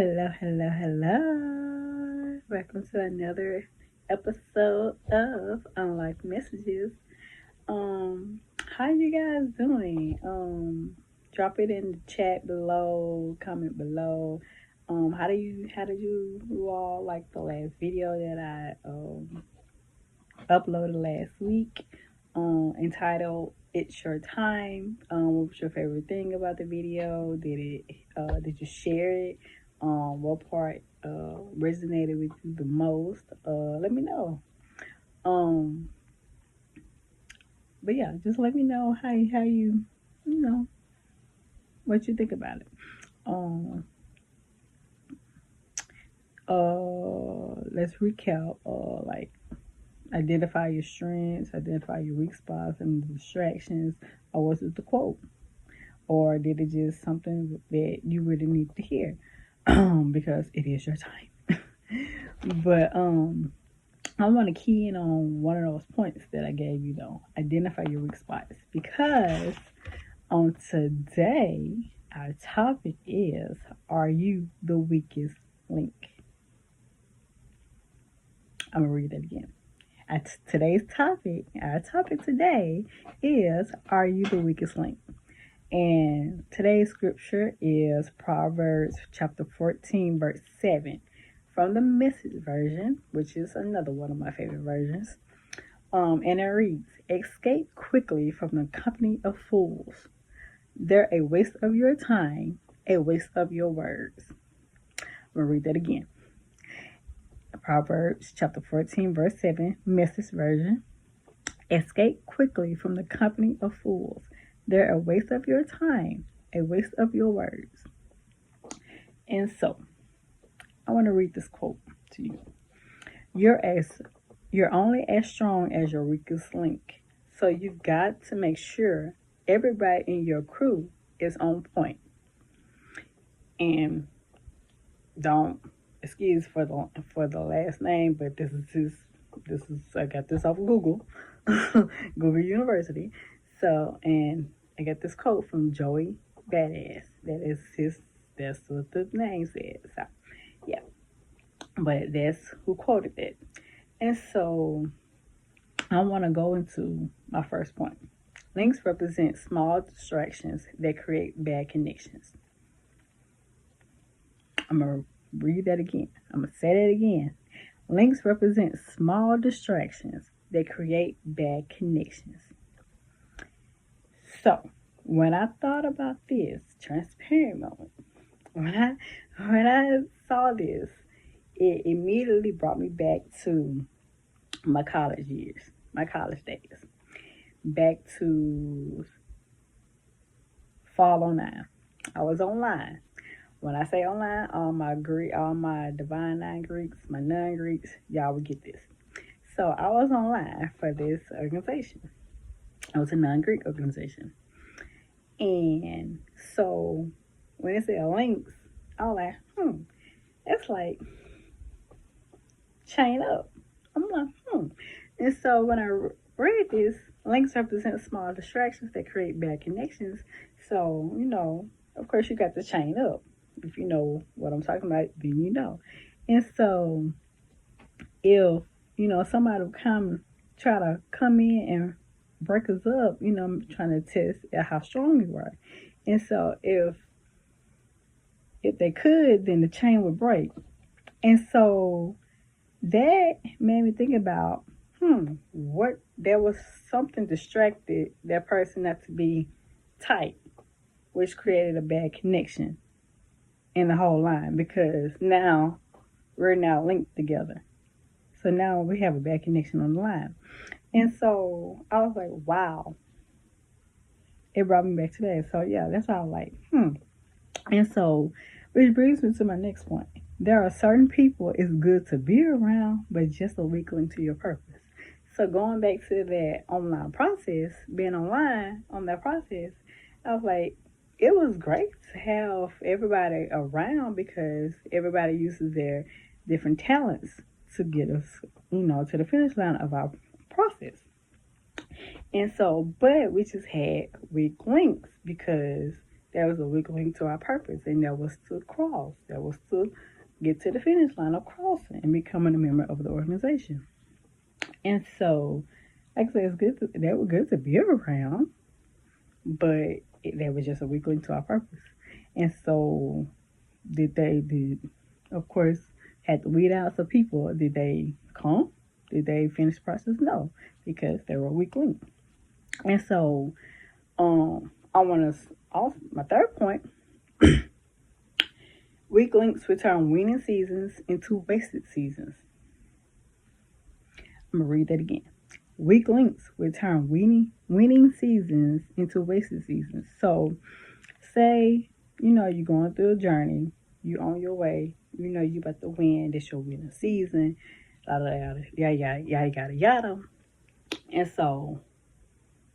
Hello, hello, hello. Welcome to another episode of Unlike Messages. How you guys doing? Drop it in the chat below, comment below. How did you all like the last video that I uploaded last week? Entitled "It's Your Time." What was your favorite thing about the video? Did you share it? What part resonated with you the most? Let me know. Um, but yeah, just let me know how you know what you think about it. Um, let's recap. Like identify your strengths, identify your weak spots and distractions, or was it the quote? Or did it just something that you really need to hear? Because it is your time. But I want to key in on one of those points that I gave you though. Identify your weak spots. Because on today, our topic is, are you the weakest link? I'm gonna read that again. Our topic today is, are you the weakest link? And today's scripture is Proverbs chapter 14, verse 7 from the Message version, which is another one of my favorite versions. And it reads, escape quickly from the company of fools. They're a waste of your time, a waste of your words. I'm going to read that again. Proverbs chapter 14, verse 7, Message version. Escape quickly from the company of fools. They're a waste of your time, a waste of your words. And so, I want to read this quote to you. You're only as strong as your weakest link. So you've got to make sure everybody in your crew is on point. And don't excuse for the last name, but this is I got this off of Google, Google University. So, and I got this quote from Joey Badass. That's what the name says. So, yeah, but that's who quoted it. And so, I want to go into my first point. Links represent small distractions that create bad connections. I'm gonna read that again. I'm gonna say that again. Links represent small distractions that create bad connections. So, when I thought about this, transparent moment, when I saw this, it immediately brought me back to my college years, my college days, back to fall 09. I was online. When I say online, all my divine nine Greeks, my non-Greeks, y'all will get this. So I was online for this organization. It was a non-Greek organization. And so when it said links, I was like, that's like chain up. I'm like, And so when I read this, links represent small distractions that create bad connections. So, of course you got to chain up. If you know what I'm talking about, then you know. And so if, somebody would try to come in and break us up, trying to test how strong we were. And so if they could, then the chain would break. And so that made me think about, what there was something distracted that person not to be tight, which created a bad connection in the whole line, because now we're now linked together. So now we have a bad connection on the line. And so I was like, wow. It brought me back to that. So yeah, that's why I was like, And so, which brings me to my next point. There are certain people it's good to be around, but just a weak link to your purpose. So going back to that online process, being online on that process, I was like, it was great to have everybody around because everybody uses their different talents to get us, to the finish line of our process. And so, but we just had weak links because That was a weak link to our purpose, and that was to cross. That was to get to the finish line of crossing and becoming a member of the organization. And so, like I said, they were good to be around, but that was just a weak link to our purpose. And so, of course, had to weed out some people. Did they come? Did they finish the process? No, because they were a weak link. And so, I want to, also, my third point, weak links would turn winning seasons into wasted seasons. I'm going to read that again. Weak links would turn winning seasons into wasted seasons. So, say, you're going through a journey, you're on your way, you about to win, this your winning season, yada, yada, yada. And so,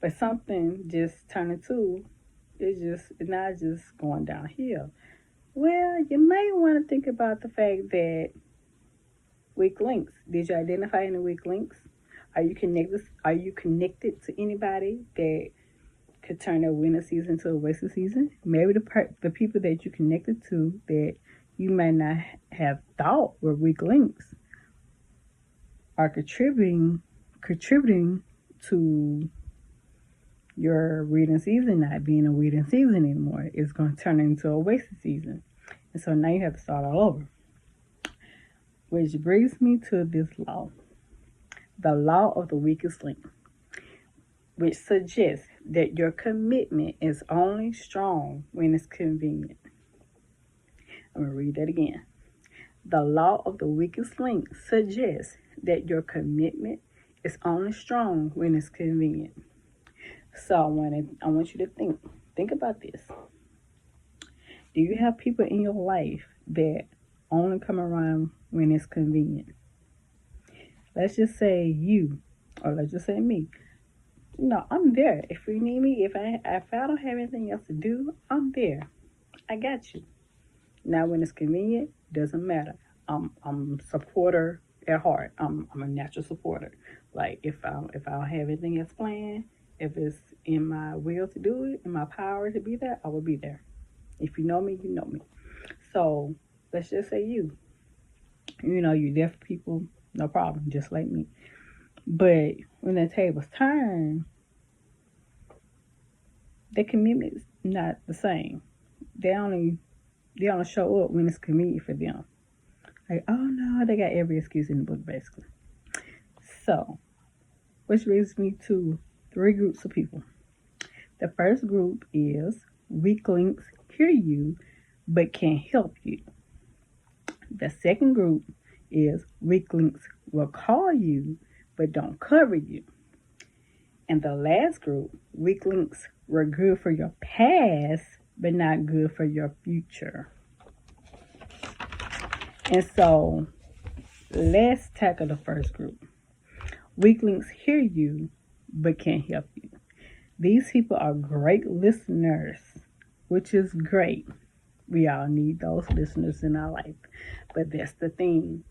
but something just turned into, it's not just going downhill. Well, you may want to think about the fact that weak links. Did you identify any weak links? Are you connected to anybody that could turn their winning season into a wasted season? Maybe the people that you connected to that you may not have thought were weak links are contributing to your reading season not being a reading season anymore. It's going to turn into a wasted season. And so now you have to start all over. Which brings me to this law. The law of the weakest link, which suggests that your commitment is only strong when it's convenient. I'm going to read that again. The law of the weakest link suggests that your commitment is only strong when it's convenient. So I want you to think about this. Do you have people in your life that only come around when it's convenient? Let's just say you, or let's just say me. No, I'm there. If you need me, if I don't have anything else to do, I'm there. I got you. Now, when it's convenient, doesn't matter. I'm a supporter at heart. I'm a natural supporter. Like if I don't have anything else planned, if it's in my will to do it, in my power to be there, I will be there. If you know me, you know me. So let's just say you there for people, no problem, just like me. But when the tables turn, their commitment's not the same. They only show up when it's convenient for them. Like, oh no, they got every excuse in the book, basically. So, which brings me to 3 groups of people. The first group is weak links hear you but can't help you. The second group is weak links will call you but don't cover you. And the last group, weak links were good for your past but not good for your future. And so let's tackle the first group. Weak links hear you but can't help you. These people are great listeners, which is great. We all need those listeners in our life. But that's the thing.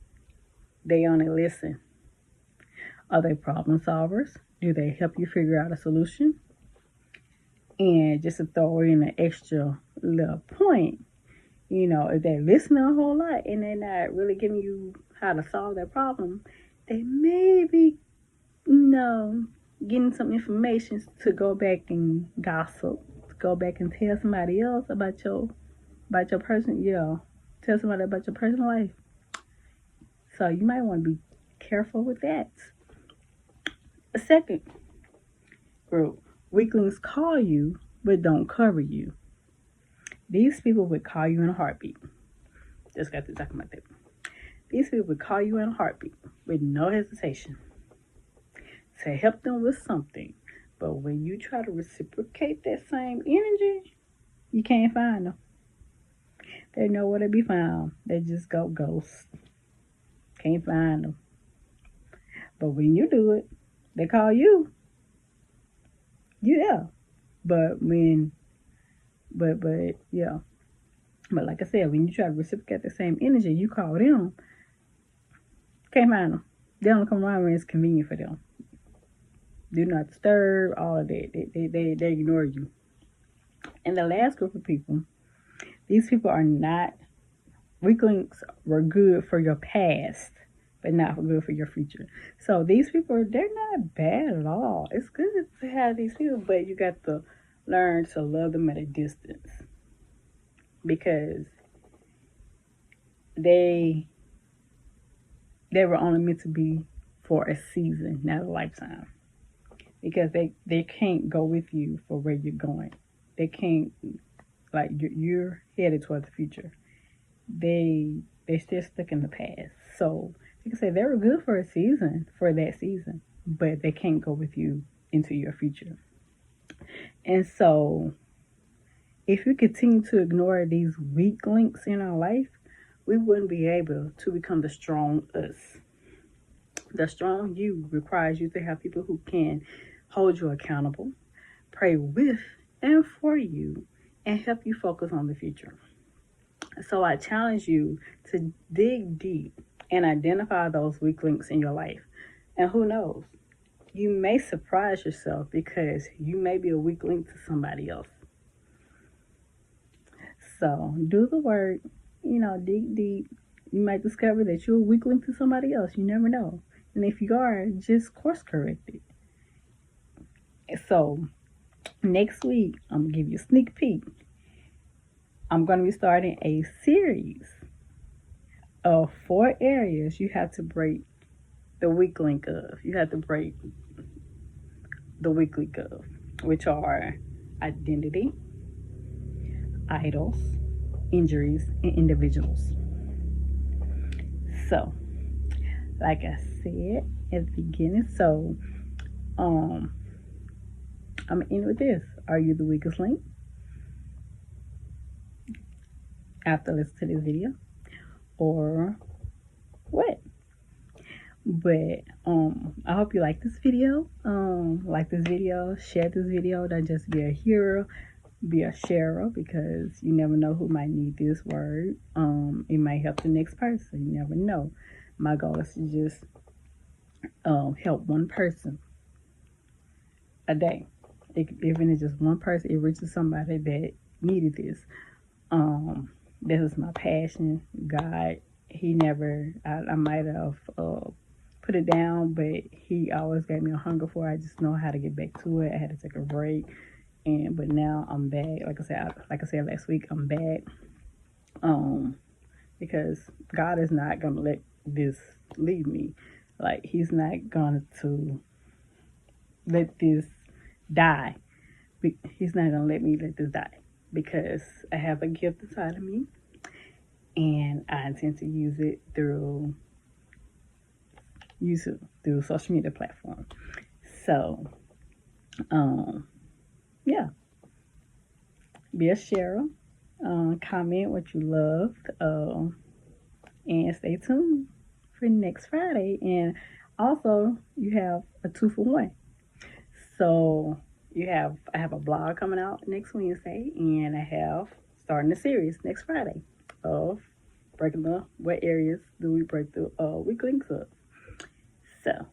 They only listen. Are they problem solvers? Do they help you figure out a solution? And just to throw in an extra little point, if they're listening a whole lot and they're not really giving you how to solve that problem, they may be, getting some information to go back and gossip, to go back and tell somebody else about your person, tell somebody about your personal life. So you might want to be careful with that. A second group, weaklings call you but don't cover you. These people would call you in a heartbeat. Just got to talk about that. These people would call you in a heartbeat with no hesitation to help them with something. But when you try to reciprocate that same energy, you can't find them. They're nowhere to be found. They just go ghost. Can't find them. But when you do it, they call you. Yeah. But like I said, when you try to reciprocate the same energy, you call them. Can't find them. They don't come around when it's convenient for them. Do not disturb, all of that. They ignore you. And the last group of people, these people are not, weak links were good for your past, but not good for your future. So these people, they're not bad at all. It's good to have these people, but you got to learn to love them at a distance, because they were only meant to be for a season, not a lifetime. Because they can't go with you for where you're going. They can't, like, you're headed toward the future. They're still stuck in the past. So you can say they were good for a season, for that season, but they can't go with you into your future. And so if we continue to ignore these weak links in our life, we wouldn't be able to become the strong us. The strong you requires you to have people who can hold you accountable, pray with and for you, and help you focus on the future. So I challenge you to dig deep and identify those weak links in your life. And who knows, you may surprise yourself because you may be a weak link to somebody else. So do the work, dig deep. You might discover that you're a weak link to somebody else. You never know. And if you are, just course correct it. So next week, I'm going to give you a sneak peek. I'm going to be starting a series of 4 areas you have to break the weak link of. You have to break the weak link of, which are identity, idols, injuries, and individuals. So, like I said at the beginning, I'm gonna end with this. Are you the weakest link? After listening to this video, or what? But I hope you like this video. Share this video. Don't just be a hero, be a sharer, because you never know who might need this word. It might help the next person. You never know. My goal is to just help one person a day. Even if it's just one person, it reaches somebody that needed this. This is my passion. God, He never, I might have put it down, but He always gave me a hunger for it. I just know how to get back to it. I had to take a break, but now I'm back. Like I said last week, I'm back. Because God is not gonna let this leave me. Like, He's not going to let this die. He's not gonna let me let this die, because I have a gift inside of me, and I intend to use it through social media platform. So, yeah, be a sharer. Comment what you loved, and stay tuned for next Friday. And also, you have a 2-for-1. So I have a blog coming out next Wednesday, and I have starting a series next Friday of breaking what areas do we break the weak links up. So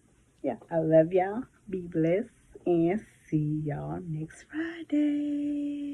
yeah, I love y'all. Be blessed, and see y'all next Friday.